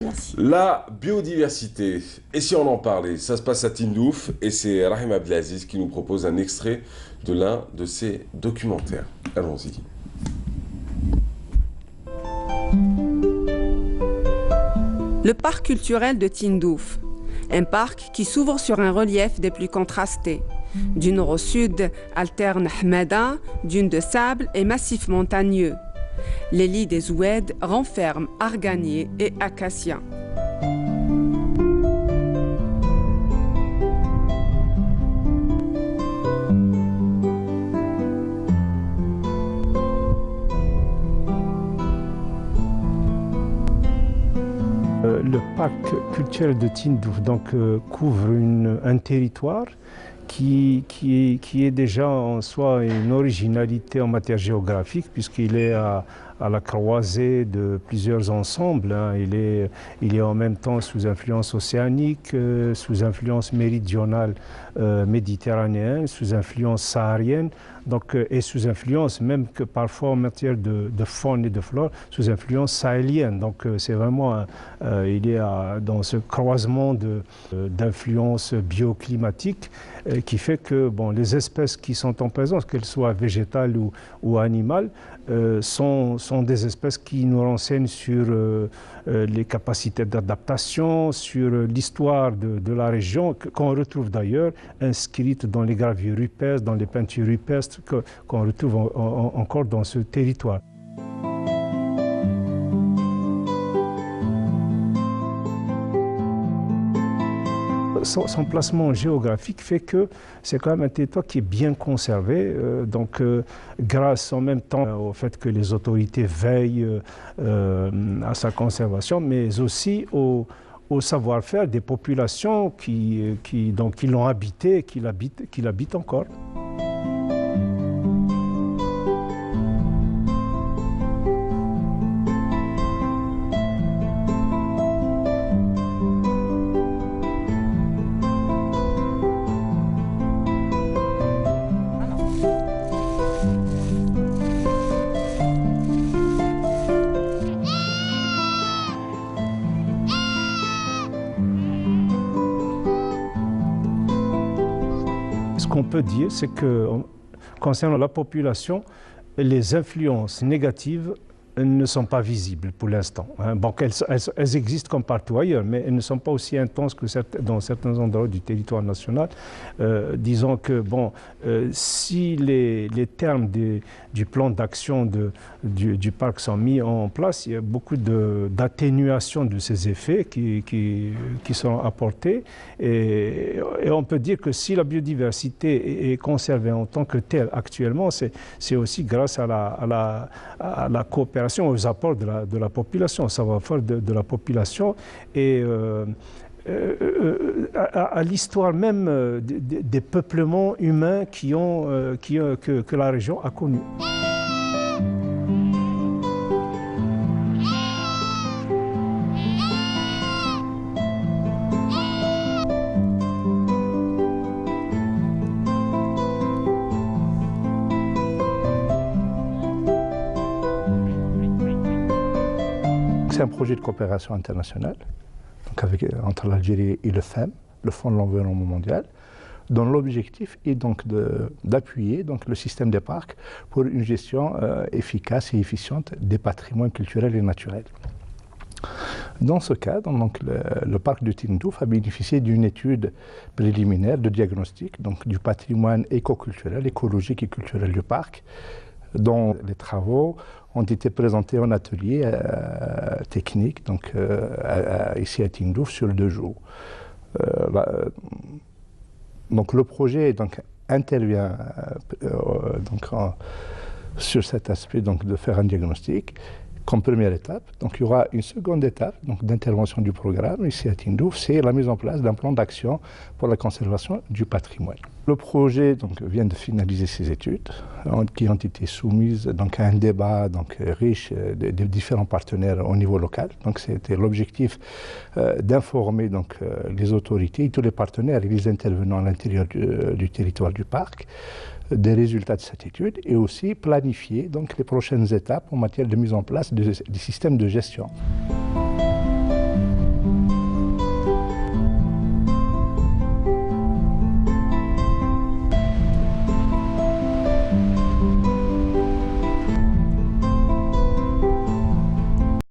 Merci. La biodiversité, et si on en parlait, ça se passe à Tindouf et c'est Rahim Abdelaziz qui nous propose un extrait de l'un de ses documentaires. Allons-y. Le parc culturel de Tindouf, un parc qui s'ouvre sur un relief des plus contrastés. Du nord au sud alternent Hmada, dunes de sable et massifs montagneux. Les lits des oueds renferment arganiers et acacias. Le parc culturel de Tindouf couvre un territoire qui est déjà en soi une originalité en matière géographique, puisqu'il est à la croisée de plusieurs ensembles. Il est en même temps sous influence océanique, sous influence méridionale méditerranéenne, sous influence saharienne, et sous influence, même que parfois en matière de faune et de flore, sous influence sahélienne. Donc c'est vraiment, il est dans ce croisement d'influences bioclimatiques qui fait que les espèces qui sont en présence, qu'elles soient végétales ou animales, sont des espèces qui nous renseignent sur les capacités d'adaptation, sur l'histoire de la région, qu'on retrouve d'ailleurs inscrite dans les gravures rupestres, dans les peintures rupestres, qu'on retrouve encore dans ce territoire. Son placement géographique fait que c'est quand même un territoire qui est bien conservé, grâce en même temps au fait que les autorités veillent à sa conservation, mais aussi au savoir-faire des populations qui l'ont habité et qui l'habitent encore. Ce qu'on peut dire, c'est que concernant la population, les influences négatives ne sont pas visibles pour l'instant. Elles existent comme partout ailleurs, mais elles ne sont pas aussi intenses que dans certains endroits du territoire national. Disons que si les termes du plan d'action du parc sont mis en place, il y a beaucoup d'atténuation de ces effets qui sont apportés. Et on peut dire que si la biodiversité est conservée en tant que telle actuellement, c'est aussi grâce à la coopération, aux apports de la population, au savoir-faire de la population et à l'histoire même des peuplements humains que la région a connus. C'est un projet de coopération internationale entre l'Algérie et le FEM, le Fonds de l'environnement mondial, dont l'objectif est d'appuyer le système des parcs pour une gestion efficace et efficiente des patrimoines culturels et naturels. Dans ce cadre, le parc de Tindouf a bénéficié d'une étude préliminaire de diagnostic du patrimoine écoculturel, écologique et culturel du parc, dont les travaux ont été présentés en atelier technique ici à Tindouf sur 2 jours. Le projet intervient sur cet aspect de faire un diagnostic comme première étape. Il y aura une seconde étape d'intervention du programme ici à Tindouf, c'est la mise en place d'un plan d'action pour la conservation du patrimoine. Le projet vient de finaliser ses études qui ont été soumises à un débat riche des différents partenaires au niveau local. C'était l'objectif d'informer les autorités et tous les partenaires et les intervenants à l'intérieur du territoire du parc des résultats de cette étude et aussi planifier les prochaines étapes en matière de mise en place des systèmes de gestion.